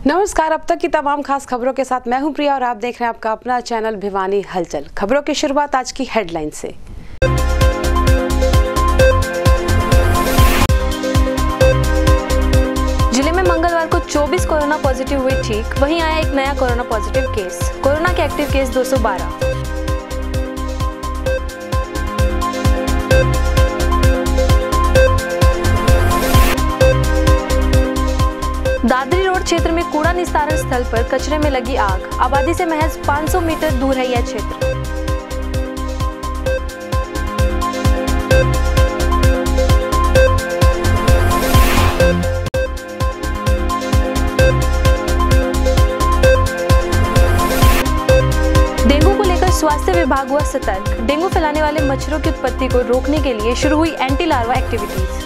नमस्कार। अब तक की तमाम खास खबरों के साथ मैं हूं प्रिया और आप देख रहे हैं आपका अपना चैनल भिवानी हलचल। खबरों की शुरुआत आज की हेडलाइन से। जिले में मंगलवार को 24 कोरोना पॉजिटिव हुए ठीक, वहीं आया एक नया कोरोना पॉजिटिव केस। कोरोना के एक्टिव केस 212। दादरी रोड क्षेत्र में कूड़ा निस्तारण स्थल पर कचरे में लगी आग। आबादी से महज 500 मीटर दूर है यह क्षेत्र। डेंगू को लेकर स्वास्थ्य विभाग हुआ सतर्क। डेंगू फैलाने वाले मच्छरों की उत्पत्ति को रोकने के लिए शुरू हुई एंटी लार्वा एक्टिविटीज।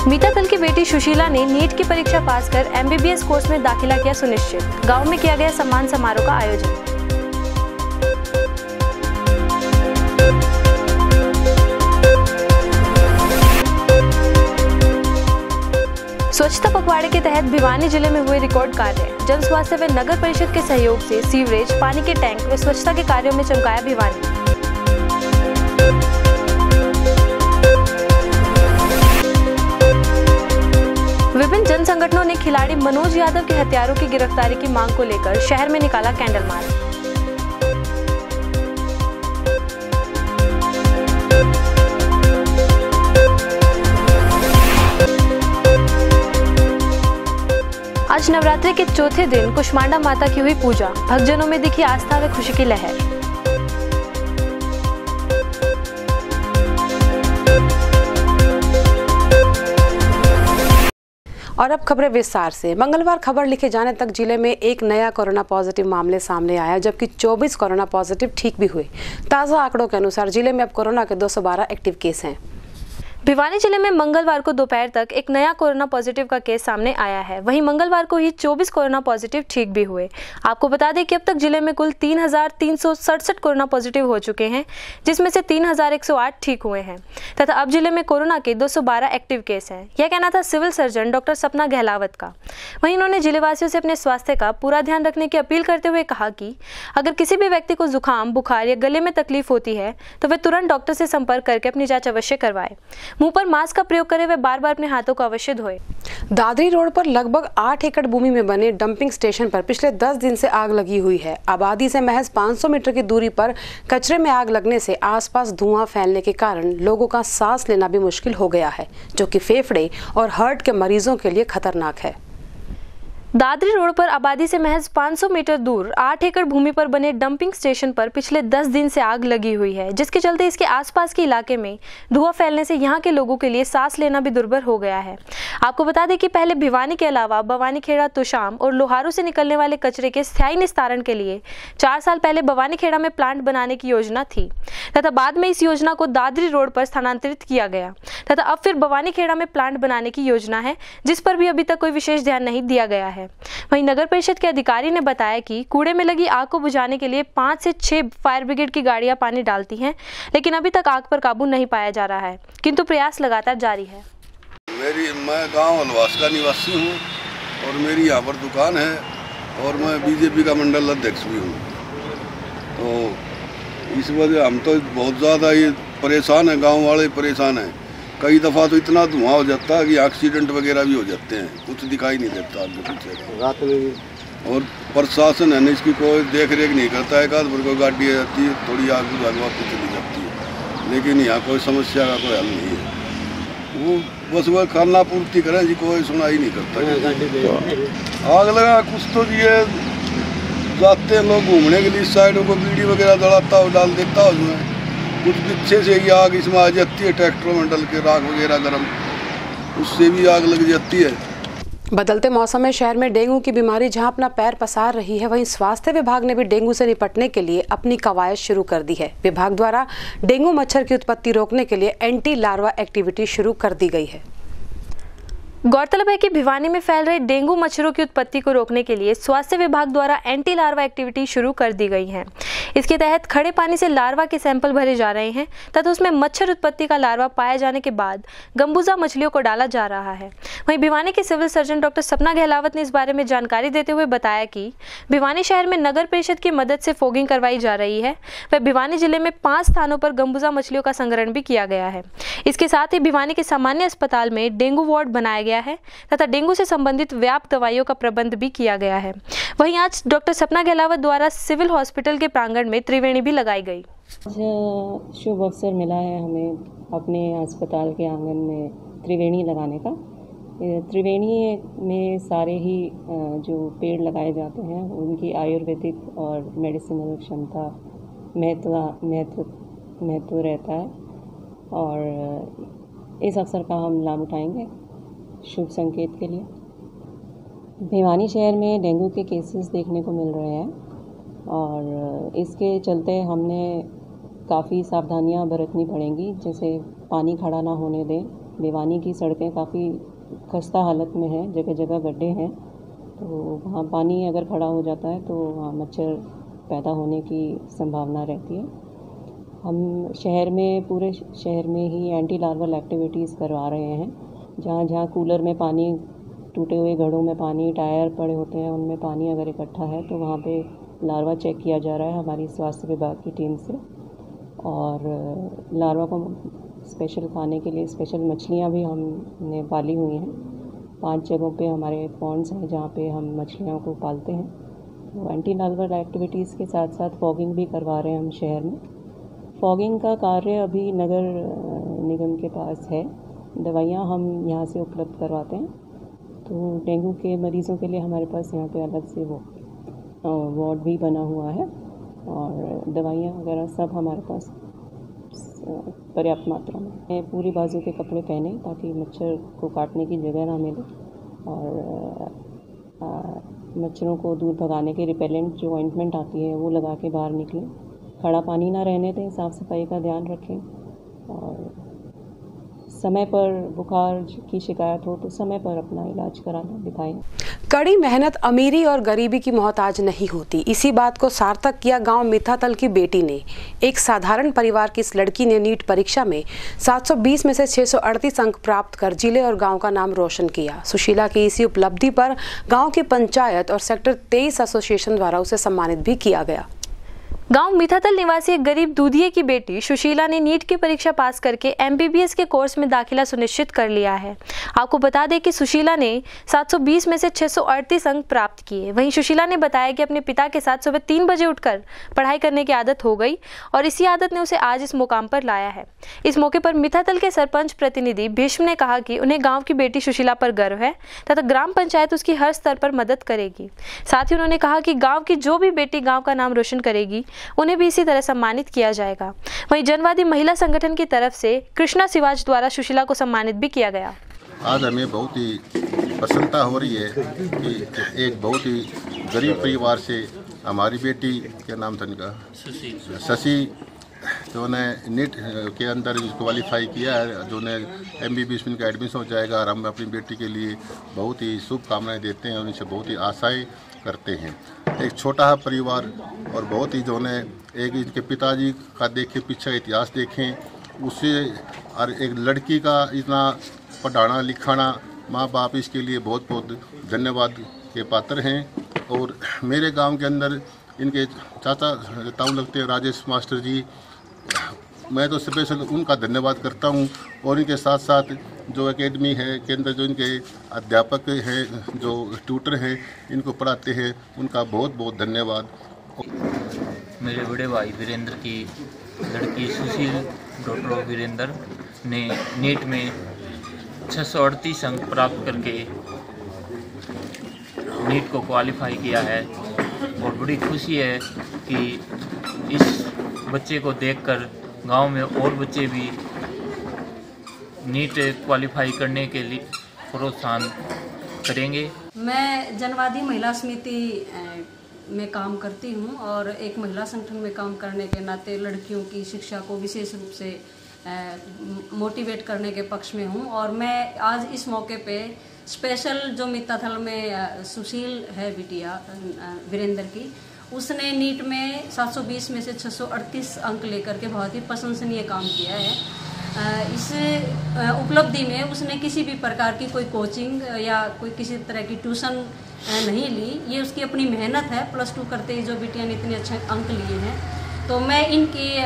मीता दल की बेटी सुशीला ने नीट की परीक्षा पास कर MBBS कोर्स में दाखिला किया सुनिश्चित। गांव में किया गया सम्मान समारोह का आयोजन। स्वच्छता पखवाड़े के तहत भिवानी जिले में हुए रिकॉर्ड कार्य। जन स्वास्थ्य व नगर परिषद के सहयोग से सीवरेज, पानी के टैंक व स्वच्छता के कार्यों में चमकाया भिवानी। विभिन्न जन संगठनों ने खिलाड़ी मनोज यादव के हत्यारों की गिरफ्तारी की मांग को लेकर शहर में निकाला कैंडल मार्च। आज नवरात्रि के चौथे दिन कुष्मांडा माता की हुई पूजा। भक्तजनों में दिखी आस्था व खुशी की लहर। और अब खबरें विस्तार से। मंगलवार खबर लिखे जाने तक जिले में एक नया कोरोना पॉजिटिव मामले सामने आया, जबकि 24 कोरोना पॉजिटिव ठीक भी हुए। ताज़ा आंकड़ों के अनुसार जिले में अब कोरोना के 212 एक्टिव केस हैं। भिवानी जिले में मंगलवार को दोपहर तक एक नया कोरोना पॉजिटिव का केस सामने आया है। वहीं मंगलवार को ही 24 कोरोना पॉजिटिव ठीक भी हुए। आपको बता दें कि अब तक जिले में कुल 3,367 कोरोना पॉजिटिव हो चुके हैं, जिसमें से 3,108 ठीक हुए हैं तथा अब जिले में कोरोना के 212 एक्टिव केस हैं। यह कहना था सिविल सर्जन डॉक्टर सपना गहलावत का। वहीं उन्होंने जिलेवासियों से अपने स्वास्थ्य का पूरा ध्यान रखने की अपील करते हुए कहा कि अगर किसी भी व्यक्ति को जुकाम, बुखार या गले में तकलीफ होती है तो वे तुरंत डॉक्टर से संपर्क करके अपनी जांच अवश्य करवाए। मुंह पर मास्क का प्रयोग करें व बार-बार अपने हाथों को अवश्य धोएं। दादरी रोड पर लगभग 8 एकड़ भूमि में बने डंपिंग स्टेशन पर पिछले 10 दिन से आग लगी हुई है। आबादी से महज 500 मीटर की दूरी पर कचरे में आग लगने से आसपास धुआं फैलने के कारण लोगों का सांस लेना भी मुश्किल हो गया है, जो कि फेफड़े और हार्ट के मरीजों के लिए खतरनाक है। दादरी रोड पर आबादी से महज 500 मीटर दूर 8 एकड़ भूमि पर बने डंपिंग स्टेशन पर पिछले 10 दिन से आग लगी हुई है, जिसके चलते इसके आसपास के इलाके में धुआं फैलने से यहां के लोगों के लिए सांस लेना भी दुर्भर हो गया है। आपको बता दें कि पहले भिवानी के अलावा भवानीखेड़ा, तुशाम और लोहारू से निकलने वाले कचरे के स्थायी निस्तारण के लिए 4 साल पहले भवानीखेड़ा में प्लांट बनाने की योजना थी तथा बाद में इस योजना को दादरी रोड पर स्थानांतरित किया गया तथा अब फिर भवानीखेड़ा में प्लांट बनाने की योजना है, जिस पर भी अभी तक कोई विशेष ध्यान नहीं दिया गया है। वहीं नगर परिषद के अधिकारी ने बताया कि कूड़े में लगी आग को बुझाने के लिए 5 से 6 फायर ब्रिगेड की गाड़ियां पानी डालती हैं, लेकिन अभी तक आग पर काबू नहीं पाया जा रहा है, किंतु प्रयास लगातार जारी है। मैं गांव अलवास का निवासी हूं और मेरी यहाँ पर दुकान है और मैं बीजेपी का मंडल अध्यक्ष भी हूँ। तो इस वजह हम तो बहुत ज़्यादा ये परेशान हैं, गाँव वाले परेशान हैं। कई दफ़ा तो इतना धुआं हो जाता है कि एक्सीडेंट वगैरह भी हो जाते हैं, कुछ दिखाई नहीं देता रात में भी। और प्रशासन है ना, इसकी कोई देख रेख नहीं करता है। एकाध बार कोई गाड़ी आ जाती है, थोड़ी आग बुझा के वापस चली जाती है, लेकिन यहाँ कोई समस्या का कोई हल नहीं है। वो बस वह खाना पूर्ति करें जी, कोई सुनाई नहीं करता। आग लगा कुछ तो ये जाते हैं लोग घूमने के लिए, साइडों को बीड़ी वगैरह जलाता हो, डाल देता हो उसमें, कुछ पीछे से ही आग इसमें आ जाती है। ट्रैक्टरों में डल के राख वगैरह गर्म, उससे भी आग लग जाती है। बदलते मौसम में शहर में डेंगू की बीमारी जहां अपना पैर पसार रही है, वहीं स्वास्थ्य विभाग ने भी डेंगू से निपटने के लिए अपनी कवायद शुरू कर दी है। विभाग द्वारा डेंगू मच्छर की उत्पत्ति रोकने के लिए एंटी लार्वा एक्टिविटी शुरू कर दी गई है। गौरतलब है कि भिवानी में फैल रहे डेंगू मच्छरों की उत्पत्ति को रोकने के लिए स्वास्थ्य विभाग द्वारा एंटी लार्वा एक्टिविटी शुरू कर दी गई है। इसके तहत खड़े पानी से लार्वा के सैंपल भरे जा रहे हैं तथा उसमें मच्छर उत्पत्ति का लार्वा पाए जाने के बाद गंबूजा मछलियों को डाला जा रहा है। वहीं भिवानी के सिविल सर्जन डॉक्टर सपना गहलावत ने इस बारे में जानकारी देते हुए बताया कि भिवानी शहर में नगर परिषद की मदद से फॉगिंग करवाई जा रही है। वह भिवानी जिले में 5 स्थानों पर गंबूजा मछलियों का संग्रहण भी किया गया है। इसके साथ ही भिवानी के सामान्य अस्पताल में डेंगू वार्ड बनाया गया है तथा डेंगू से संबंधित व्यापक दवाइयों का प्रबंध भी किया गया है। वहीं आज डॉक्टर सपना गहलावत द्वारा सिविल हॉस्पिटल के प्रांगण में त्रिवेणी भी लगाई गई। शुभ अवसर मिला है हमें अपने अस्पताल के आंगन में त्रिवेणी लगाने का। त्रिवेणी में सारे ही जो पेड़ लगाए जाते हैं उनकी आयुर्वेदिक और मेडिसिनल क्षमता महत्व रहता है और इस अवसर का हम लाभ उठाएंगे शुभ संकेत के लिए। भिवानी शहर में डेंगू के केसेस देखने को मिल रहे हैं और इसके चलते हमने काफ़ी सावधानियां बरतनी पड़ेंगी, जैसे पानी खड़ा ना होने दें। भिवानी की सड़कें काफ़ी खस्ता हालत में हैं, जगह जगह गड्ढे हैं, तो वहाँ पानी अगर खड़ा हो जाता है तो वहाँ मच्छर पैदा होने की संभावना रहती है। हम शहर में पूरे शहर में ही एंटी लार्वल एक्टिविटीज़ करवा रहे हैं। जहाँ जहाँ कूलर में पानी, टूटे हुए घड़ों में पानी, टायर पड़े होते हैं उनमें पानी अगर इकट्ठा है तो वहाँ पे लार्वा चेक किया जा रहा है हमारी स्वास्थ्य विभाग की टीम से। और लार्वा को स्पेशल खाने के लिए स्पेशल मछलियाँ भी हमने पाली हुई हैं। 5 जगहों पे हमारे पॉन्ड्स हैं जहाँ पे हम मछलियों को पालते हैं। तो एंटी लार्वल एक्टिविटीज़ के साथ साथ फॉगिंग भी करवा रहे हैं हम शहर में। फॉगिंग का कार्य अभी नगर निगम के पास है। दवाइयाँ हम यहाँ से उपलब्ध करवाते हैं। तो डेंगू के मरीज़ों के लिए हमारे पास यहाँ पे अलग से वो वार्ड भी बना हुआ है और दवाइयाँ वगैरह सब हमारे पास पर्याप्त मात्रा में। पूरी बाजू के कपड़े पहने ताकि मच्छर को काटने की जगह ना मिले और मच्छरों को दूर भगाने के रिपेलेंट जो ऑइंटमेंट आती है वो लगा के बाहर निकलें। खड़ा पानी ना रहने दें, साफ़ सफाई का ध्यान रखें और समय पर बुखार की शिकायत हो तो समय पर अपना इलाज कराना दिखाएं। कड़ी मेहनत अमीरी और गरीबी की मोहताज नहीं होती, इसी बात को सार्थक किया गांव मिथातल की बेटी ने। एक साधारण परिवार की इस लड़की ने नीट परीक्षा में 720 में से 638 अंक प्राप्त कर जिले और गांव का नाम रोशन किया। सुशीला की इसी उपलब्धि पर गांव की पंचायत और सेक्टर 23 एसोसिएशन द्वारा उसे सम्मानित भी किया गया। गांव मिथातल निवासी एक गरीब दूधिये की बेटी सुशीला ने नीट की परीक्षा पास करके एमबीबीएस के कोर्स में दाखिला सुनिश्चित कर लिया है। आपको बता दें कि सुशीला ने 720 में से 638 अंक प्राप्त किए। वहीं सुशीला ने बताया कि अपने पिता के साथ सुबह 3 बजे उठकर पढ़ाई करने की आदत हो गई और इसी आदत ने उसे आज इस मुकाम पर लाया है। इस मौके पर मिथातल के सरपंच प्रतिनिधि भीष्म ने कहा कि उन्हें गाँव की बेटी सुशीला पर गर्व है तथा ग्राम पंचायत उसकी हर स्तर पर मदद करेगी। साथ ही उन्होंने कहा कि गाँव की जो भी बेटी गाँव का नाम रोशन करेगी उन्हें भी इसी तरह सम्मानित किया जाएगा। वहीं जनवादी महिला संगठन की तरफ से कृष्णा सिवाज द्वारा सुशीला को सम्मानित भी किया गया। आज हमें बहुत ही प्रसन्नता हो रही है कि एक बहुत ही गरीब परिवार से हमारी बेटी, क्या नाम था इनका, शशि, जो ने नीट के अंदर क्वालिफाई किया है, जो ने एमबीबीएस में एडमिशन हो जाएगा और हम अपनी बेटी के लिए बहुत ही शुभकामनाएं देते हैं और उनसे बहुत ही आशाएं करते हैं। एक छोटा परिवार और बहुत ही जो ने एक इनके पिताजी का देखें, पीछे इतिहास देखें, उससे और एक लड़की का इतना पढ़ाना लिखाना, माँ बाप इसके लिए बहुत बहुत धन्यवाद के पात्र हैं। और मेरे गांव के अंदर इनके चाचा ताऊ लगते हैं राजेश मास्टर जी, मैं तो स्पेशल उनका धन्यवाद करता हूं। और इनके साथ साथ जो एकेडमी है के अंदर जो इनके अध्यापक हैं, जो ट्यूटर हैं, इनको पढ़ाते हैं, उनका बहुत बहुत धन्यवाद। मेरे बड़े भाई वीरेंद्र की लड़की सुशील, डॉक्टर ऑफ वीरेंद्र, ने नीट में 638 अंक प्राप्त करके नीट को क्वालिफाई किया है और बड़ी खुशी है कि इस बच्चे को देखकर गांव में और बच्चे भी नीट क्वालिफाई करने के लिए प्रोत्साहन करेंगे। मैं जनवादी महिला समिति में काम करती हूं और एक महिला संगठन में काम करने के नाते लड़कियों की शिक्षा को विशेष रूप से मोटिवेट करने के पक्ष में हूँ। और मैं आज इस मौके पे स्पेशल जो मित्ताथल में सुशील है बिटिया वीरेंद्र की, उसने नीट में 720 में से 638 अंक लेकर के बहुत ही प्रशंसनीय काम किया है। इस उपलब्धि में उसने किसी भी प्रकार की कोई कोचिंग या कोई किसी तरह की ट्यूशन नहीं ली, ये उसकी अपनी मेहनत है। +2 करते ही जो बिटिया ने इतने अच्छे अंक लिए हैं, तो मैं इनकी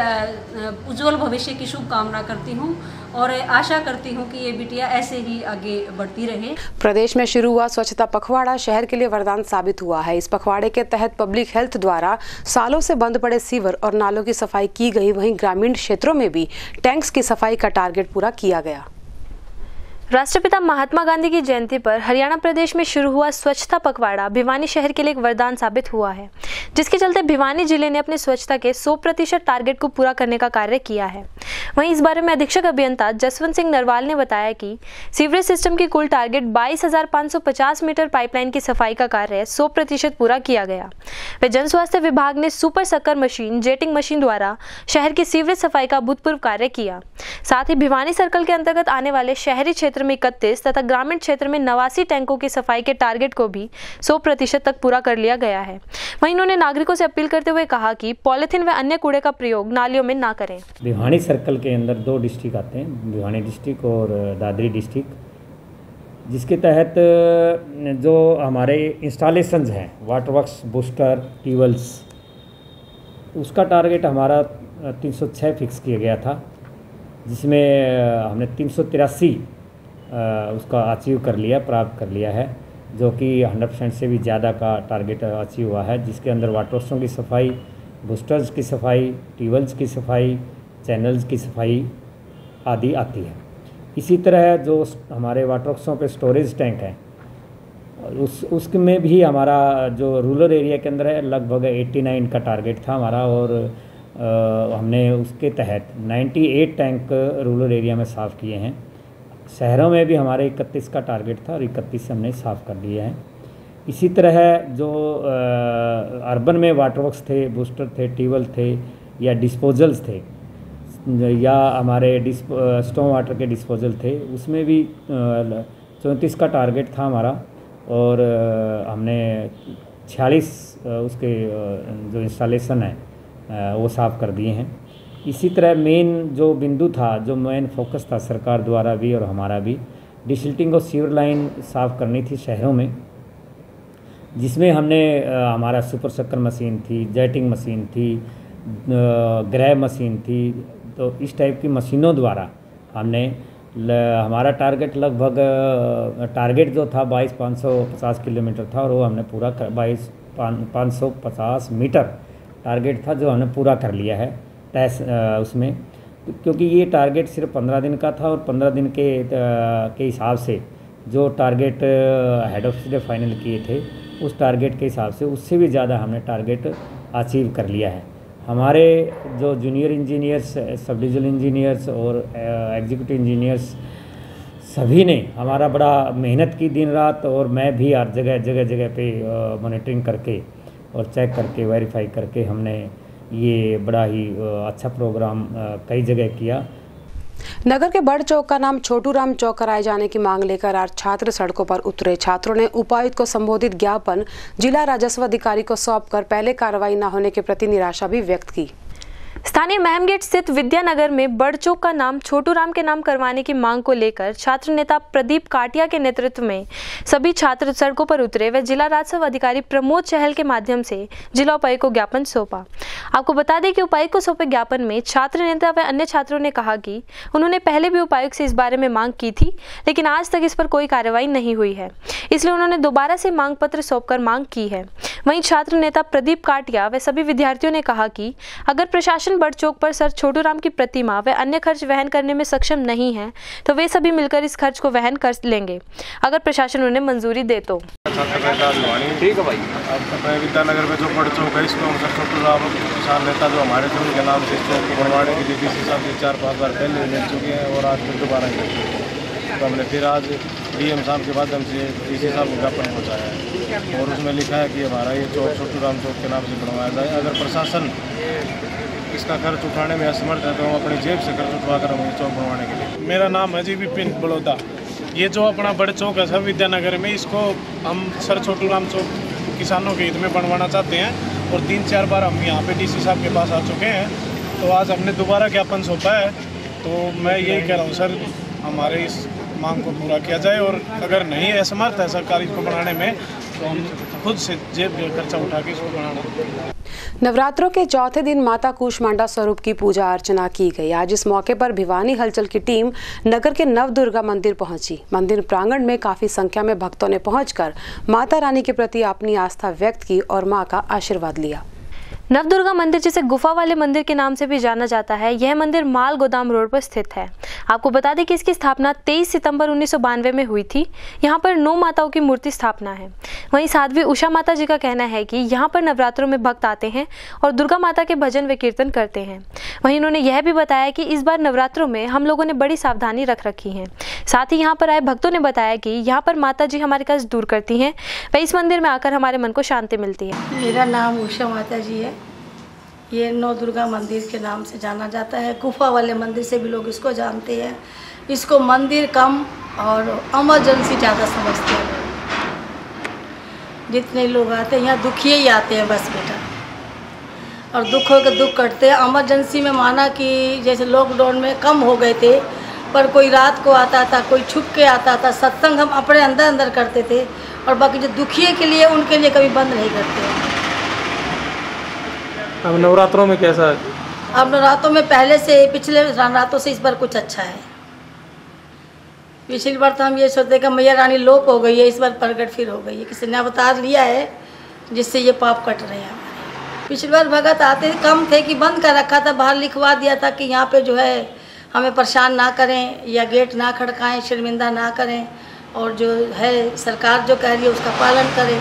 उज्जवल भविष्य की शुभकामना करती हूँ और आशा करती हूँ कि ये बिटिया ऐसे ही आगे बढ़ती रहे। प्रदेश में शुरू हुआ स्वच्छता पखवाड़ा शहर के लिए वरदान साबित हुआ है। इस पखवाड़े के तहत पब्लिक हेल्थ द्वारा सालों से बंद पड़े सीवर और नालों की सफाई की गई, वहीं ग्रामीण क्षेत्रों में भी टैंक्स की सफाई का टारगेट पूरा किया गया। राष्ट्रपिता महात्मा गांधी की जयंती पर हरियाणा प्रदेश में शुरू हुआ स्वच्छता पखवाड़ा भिवानी शहर के लिए एक वरदान साबित हुआ है, जिसके चलते भिवानी जिले ने अपने स्वच्छता के 100% टारगेट को पूरा करने का कार्य किया है। वहीं इस बारे में अधीक्षक अभियंता जसवंत सिंह नरवाल ने बताया कि सीवरेज सिस्टम की कुल टारगेट 22,550 मीटर पाइपलाइन की सफाई का कार्य 100% पूरा किया गया। वे जन स्वास्थ्य विभाग ने सुपर सक्कर मशीन, जेटिंग मशीन द्वारा शहर की सीवरेज सफाई का अभूतपूर्व कार्य किया। साथ ही भिवानी सर्कल के अंतर्गत आने वाले शहरी क्षेत्र में 31 तथा ग्रामीण क्षेत्र में 89 टैंकों की सफाई के टारगेट को भी 100% तक पूरा कर लिया गया है। वहीं उन्होंने नागरिकों से अपील करते हुए कहा कि पॉलिथीन व अन्य कूड़े का प्रयोग नालियों में ना करें। भिवानी सर्कल के अंदर 2 डिस्ट्रिक्ट आते हैं, भिवानी डिस्ट्रिक्ट और दादरी डिस्ट्रिक्ट, जिसके तहत जो हमारे इंस्टॉलेशंस हैं, वाटर वर्क्स, बूस्टर, ट्यूबवेल्स, उसका टारगेट हमारा 306 फिक्स किया गया था, जिसमें हमने 383 उसका अचीव कर लिया, प्राप्त कर लिया है, जो कि 100% से भी ज़्यादा का टारगेट अचीव हुआ है, जिसके अंदर वाटरवर्क्सों की सफाई, बूस्टर्स की सफाई, ट्यूबवेल्स की सफाई, चैनल्स की सफाई आदि आती है। इसी तरह जो हमारे वाटरवर्क्सों पे स्टोरेज टैंक हैं, उसमें भी हमारा जो रूरल एरिया के अंदर है लगभग 89 का टारगेट था हमारा, और हमने उसके तहत 98 टैंक रूरल एरिया में साफ़ किए हैं। शहरों में भी हमारे 31 का टारगेट था और 31 हमने साफ़ कर दिए हैं। इसी तरह जो अर्बन में वाटरवर्क्स थे, बूस्टर थे, ट्यूबवेल थे या डिस्पोजल्स थे या हमारे स्टॉर्म वाटर के डिस्पोजल थे, उसमें भी 34 का टारगेट था हमारा, और हमने 46 उसके जो इंस्टॉलेशन है वो साफ़ कर दिए हैं। इसी तरह मेन जो बिंदु था, जो मेन फोकस था सरकार द्वारा भी और हमारा भी, डिसिल्टिंग और सीवर लाइन साफ़ करनी थी शहरों में, जिसमें हमने हमारा सुपर सक्कर मशीन थी, जेटिंग मशीन थी, ग्रैब मशीन थी। तो इस टाइप की मशीनों द्वारा हमने हमारा टारगेट लगभग टारगेट जो था 22,550 किलोमीटर था, और वो हमने पूरा 22,550 मीटर टारगेट था जो हमने पूरा कर लिया है उसमें, क्योंकि ये टारगेट सिर्फ 15 दिन का था, और 15 दिन के हिसाब से जो टारगेट हेड ऑफिस ने फाइनल किए थे, उस टारगेट के हिसाब से उससे भी ज़्यादा हमने टारगेट अचीव कर लिया है। हमारे जो junior engineers, sub divisional engineers और एग्जीक्यूटिव इंजीनियर्स सभी ने हमारा बड़ा मेहनत की दिन रात, और मैं भी हर जगह पे मॉनिटरिंग करके और चेक करके वेरीफाई करके हमने ये बड़ा ही अच्छा प्रोग्राम कई जगह किया। नगर के बड़ चौक का नाम छोटू राम चौक कराए जाने की मांग लेकर आज छात्र सड़कों पर उतरे। छात्रों ने उपायुक्त को संबोधित ज्ञापन जिला राजस्व अधिकारी को सौंपकर पहले कार्रवाई न होने के प्रति निराशा भी व्यक्त की। स्थानीय महमगेट स्थित विद्यानगर में बड़ चौक का नाम छोटू राम के नाम करवाने की मांग को लेकर छात्र नेता प्रदीप काटिया के नेतृत्व में सभी छात्र सड़कों पर उतरे व जिला राजस्व अधिकारी प्रमोद चहल के माध्यम से जिला उपायुक्त को ज्ञापन सौंपा। आपको बता दें कि उपायुक्त को सौंपे ज्ञापन में छात्र नेता व अन्य छात्रों ने कहा कि उन्होंने पहले भी उपायुक्त से इस बारे में मांग की थी, लेकिन आज तक इस पर कोई कार्रवाई नहीं हुई है, इसलिए उन्होंने दोबारा से मांग पत्र सौंपकर मांग की है। वहीं छात्र नेता प्रदीप काटिया व सभी विद्यार्थियों ने कहा कि अगर प्रशासन बड़ चौक पर सर छोटू राम की प्रतिमा व अन्य खर्च वहन करने में सक्षम नहीं है तो वे सभी मिलकर इस खर्च को वहन कर लेंगे, अगर प्रशासन उन्हें मंजूरी दे तो। ठीक है भाई। अपने विद्यानगर में जो बड़ चौक है, इसको हम सर छोटू राम किसान नेता जो हमारे थे उनके नाम से इस चौक को बनवाने की डीसी साहब 4-5 बार पहले मिल चुके हैं, और आज फिर दोबारा मिल चुके हैं। तो हमने फिर आज डीएम साहब के माध्यम से डीसी साहब को ज्ञापन पहुँचाया है, और उसमें लिखा है कि हमारा ये चौक छोटू राम चौक के नाम से बनवाया जाए। अगर प्रशासन इसका खर्च उठाने में असमर्थ है तो हम अपनी जेब से खर्च उठवा कर हम ये चौक बनवाने के लिए। मेरा नाम है जी विपिन बड़ौदा। ये जो अपना बड़े चौक है सर विद्यानगर में, इसको हम सर छोटू राम चौक किसानों के हित में बनवाना चाहते हैं और 3-4 बार हम यहाँ पे डीसी साहब के पास आ चुके हैं। तो आज हमने दोबारा ज्ञापन सौंपा है। तो मैं यही कह रहा हूँ सर, हमारे इस मांग को पूरा किया जाए और अगर नहीं असमर्थ है सरकार इसको बनाने में तो हम खुद से जेब में खर्चा उठा के इसको बनाना। नवरात्रों के चौथे दिन माता कूष्मांडा स्वरूप की पूजा अर्चना की गई। आज इस मौके पर भिवानी हलचल की टीम नगर के नवदुर्गा मंदिर पहुंची। मंदिर प्रांगण में काफी संख्या में भक्तों ने पहुंचकर माता रानी के प्रति अपनी आस्था व्यक्त की और मां का आशीर्वाद लिया। नवदुर्गा मंदिर, जिसे गुफा वाले मंदिर के नाम से भी जाना जाता है, यह मंदिर माल गोदाम रोड पर स्थित है। आपको बता दें कि इसकी स्थापना 23 सितंबर 1992 में हुई थी। यहाँ पर 9 माताओं की मूर्ति स्थापना है। वहीं साध्वी उषा माता जी का कहना है कि यहाँ पर नवरात्रों में भक्त आते हैं और दुर्गा माता के भजन व कीर्तन करते हैं। वहीं उन्होंने यह भी बताया कि इस बार नवरात्रों में हम लोगों ने बड़ी सावधानी रख रखी है। साथ ही यहाँ पर आए भक्तों ने बताया कि यहाँ पर माता जी हमारे कष्ट दूर करती हैं व इस मंदिर में आकर हमारे मन को शांति मिलती है। मेरा नाम उषा माता जी है। ये नवदुर्गा मंदिर के नाम से जाना जाता है। गुफा वाले मंदिर से भी लोग इसको जानते हैं। इसको मंदिर कम और इमरजेंसी ज़्यादा समझते हैं। जितने लोग आते हैं यहाँ दुखिए ही आते हैं बस बेटा, और दुखों के दुख कटते हैं। इमरजेंसी में माना कि जैसे लॉकडाउन में कम हो गए थे, पर कोई रात को आता था, कोई छुप के आता था। सत्संग हम अपने अंदर करते थे और बाकी जो दुखिए के लिए उनके लिए कभी बंद नहीं करते हैं। अब नवरात्रों में कैसा है? अब नवरात्रों में पहले से, पिछले नवरात्रों से इस बार कुछ अच्छा है। पिछली बार तो हम ये सोचते कि मैया रानी लोप हो गई है, इस बार प्रगट फिर हो गई है। किसी ने अवतार लिया है जिससे ये पाप कट रहे हैं हमारे। पिछली बार भगत आते कम थे कि बंद कर रखा था, बाहर लिखवा दिया था कि यहाँ पे जो है हमें परेशान ना करें या गेट ना खड़काएं, शर्मिंदा ना करें, और जो है सरकार जो कह रही है उसका पालन करें।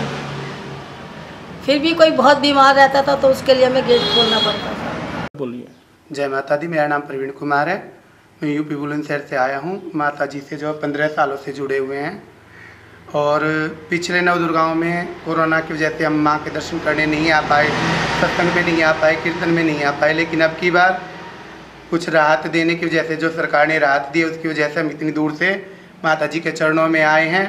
फिर भी कोई बहुत बीमार रहता था तो उसके लिए हमें गेट खोलना पड़ता था। बोलिए। जय माता दी। मेरा नाम प्रवीण कुमार है। मैं यूपी बुलंदशहर से आया हूँ। माता जी से जो 15 सालों से जुड़े हुए हैं, और पिछले नवदुर्गाओं में कोरोना की वजह से हम माँ के दर्शन करने नहीं आ पाए, सत्संग में नहीं आ पाए, कीर्तन में नहीं आ पाए। लेकिन अब की बार कुछ राहत देने की वजह से, जो सरकार ने राहत दी उसकी वजह से हम इतनी दूर से माता जी के चरणों में आए हैं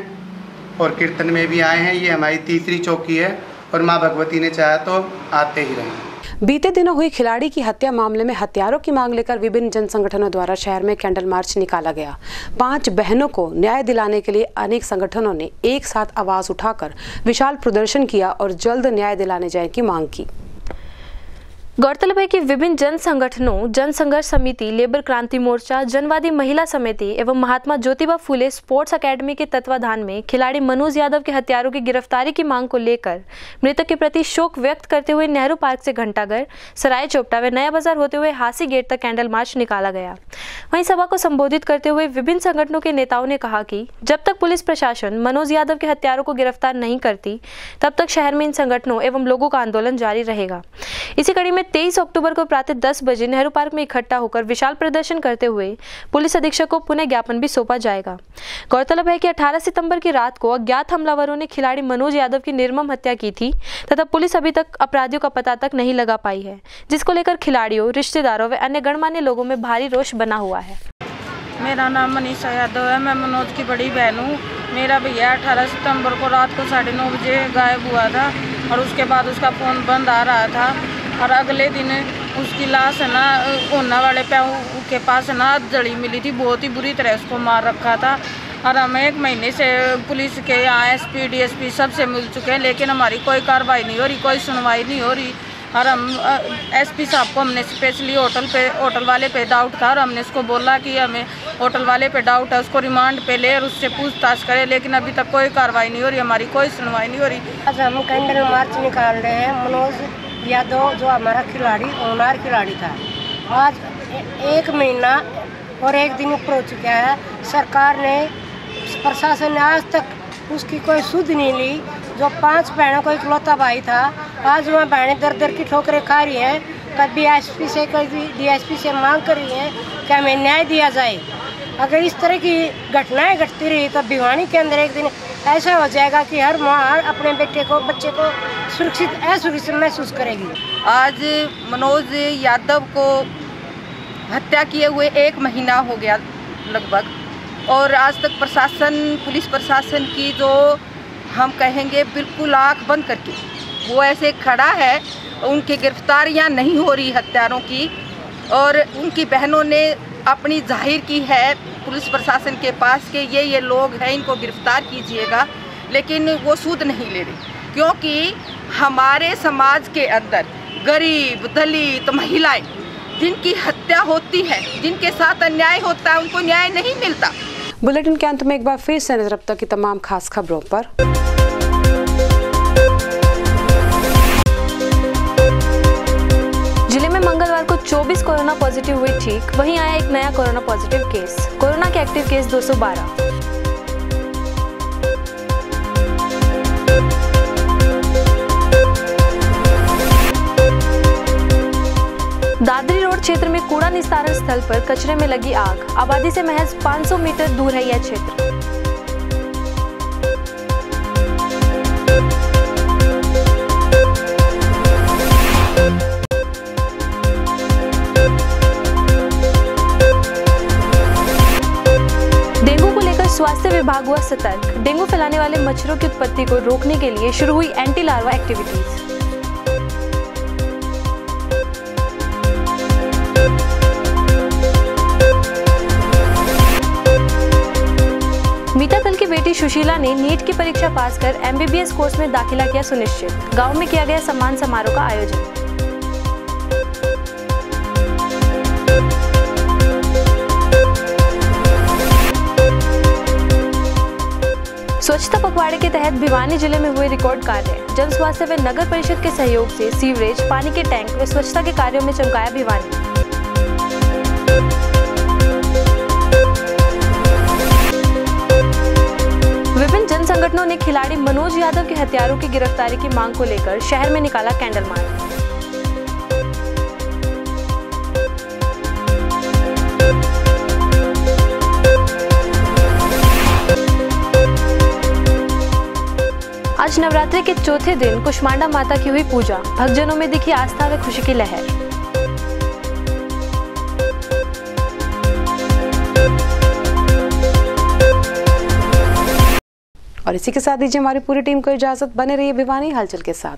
और कीर्तन में भी आए हैं। ये हमारी तीसरी चौकी है और माँ भगवती ने चाहा तो आते ही रहें। बीते दिनों हुई खिलाड़ी की हत्या मामले में हत्यारों की मांग लेकर विभिन्न जन संगठनों द्वारा शहर में कैंडल मार्च निकाला गया। 5 बहनों को न्याय दिलाने के लिए अनेक संगठनों ने एक साथ आवाज उठाकर विशाल प्रदर्शन किया और जल्द न्याय दिलाने जाए की मांग की। गौरतलब है कि विभिन्न जन संगठनों, जन संघर्ष समिति, लेबर क्रांति मोर्चा, जनवादी महिला समिति एवं महात्मा ज्योतिबा फूले स्पोर्ट्स अकेडमी के तत्वाधान में खिलाड़ी मनोज यादव के हत्यारों की गिरफ्तारी की मांग को लेकर मृतक के प्रति शोक व्यक्त करते हुए नेहरू पार्क से घंटाघर, सराय चोपटा व नया बाजार होते हुए हासी गेट तक कैंडल मार्च निकाला गया। वहीं सभा को संबोधित करते हुए विभिन्न संगठनों के नेताओं ने कहा कि जब तक पुलिस प्रशासन मनोज यादव के हत्यारों को गिरफ्तार नहीं करती, तब तक शहर में इन संगठनों एवं लोगों का आंदोलन जारी रहेगा। इसी कड़ी में 23 अक्टूबर को प्रातः 10 बजे नेहरू पार्क में इकट्ठा होकर विशाल प्रदर्शन करते हुए पुलिस अधीक्षक को पुनः ज्ञापन भी सौंपा जाएगा। गौरतलब है कि 18 सितंबर की रात को अज्ञात हमलावरों ने खिलाड़ी मनोज यादव की निर्मम हत्या की थी तथा पुलिस अभी तक अपराधियों का पता तक नहीं लगा पाई है, जिसको लेकर खिलाड़ियों, रिश्तेदारों व अन्य गणमान्य लोगों में भारी रोष बना हुआ है। मेरा नाम मनीषा यादव है। मैं मनोज की बड़ी बहन हूँ। मेरा भैया 18 सितंबर को रात को 9:30 बजे गायब हुआ था और उसके बाद उसका फ़ोन बंद आ रहा था और अगले दिन उसकी लाश है ना कोना वाले के पास है ना जड़ी मिली थी। बहुत ही बुरी तरह उसको मार रखा था और हम 1 महीने से पुलिस के यहाँ SP, DSP सबसे मिल चुके हैं, लेकिन हमारी कोई कार्रवाई नहीं हो रही, कोई सुनवाई नहीं हो रही। और हम SP साहब को हमने स्पेशली होटल वाले पे डाउट था और हमने उसको बोला कि हमें होटल वाले पे डाउट है, उसको रिमांड पे ले और उससे पूछताछ करे, लेकिन अभी तक कोई कार्रवाई नहीं हो रही, हमारी कोई सुनवाई नहीं हो रही। आज हम कैंडल मार्च निकाल रहे हैं। मनोज यादव जो हमारा खिलाड़ी, ओनार खिलाड़ी था, आज 1 महीना और 1 दिन ऊपर हो चुका है। सरकार ने, प्रशासन ने आज तक उसकी कोई सुध नहीं ली। जो 5 बहनों को इकलौता भाई था, आज वहाँ बहनें दर की ठोकरें खा रही हैं। कभी SP से, कभी DSP से मांग कर रही हैं कि हमें न्याय दिया जाए। अगर इस तरह की घटनाएं घटती रही तो भिवानी के अंदर एक दिन ऐसा हो जाएगा कि हर माँ अपने बच्चे को सुरक्षित असुरक्षित महसूस करेगी। आज मनोज यादव को हत्या किए हुए 1 महीना हो गया लगभग, और आज तक पुलिस प्रशासन की जो हम कहेंगे बिल्कुल आँख बंद करके वो ऐसे खड़ा है। उनकी गिरफ्तारियां नहीं हो रही हत्यारों की, और उनकी बहनों ने अपनी जाहिर की है पुलिस प्रशासन के पास कि ये लोग हैं, इनको गिरफ्तार कीजिएगा, लेकिन वो सूद नहीं ले रही, क्योंकि हमारे समाज के अंदर गरीब, दलित, महिलाएं जिनकी हत्या होती है, जिनके साथ अन्याय होता है, उनको न्याय नहीं मिलता। बुलेटिन के अंत में एक बार फिर से नजर अब तक की तमाम खास खबरों पर। जिले में मंगलवार को 24 कोरोना पॉजिटिव हुए ठीक, वहीं आया एक नया कोरोना पॉजिटिव केस। कोरोना के एक्टिव केस 212। दादरी रोड क्षेत्र में कूड़ा निस्तारण स्थल पर कचरे में लगी आग। आबादी से महज 500 मीटर दूर है यह क्षेत्र। डेंगू को लेकर स्वास्थ्य विभाग हुआ सतर्क। डेंगू फैलाने वाले मच्छरों की उत्पत्ति को रोकने के लिए शुरू हुई एंटी लार्वा एक्टिविटीज। मीतातल की बेटी सुशीला ने नीट की परीक्षा पास कर MBBS कोर्स में दाखिला किया सुनिश्चित। गांव में किया गया सम्मान समारोह का आयोजन। स्वच्छता पखवाड़े के तहत भिवानी जिले में हुए रिकॉर्ड कार्य। जन स्वास्थ्य व नगर परिषद के सहयोग से सीवरेज, पानी के टैंक व स्वच्छता के कार्यों में चमकाया भिवानी। विभिन्न जन संगठनों ने खिलाड़ी मनोज यादव के हत्यारों की गिरफ्तारी की मांग को लेकर शहर में निकाला कैंडल मार्च। आज नवरात्रि के चौथे दिन कुष्मांडा माता की हुई पूजा। भक्तजनों में दिखी आस्था व खुशी की लहर। और इसी के साथ दीजिए हमारी पूरी टीम को इजाजत। बने रहिए भिवानी हलचल के साथ।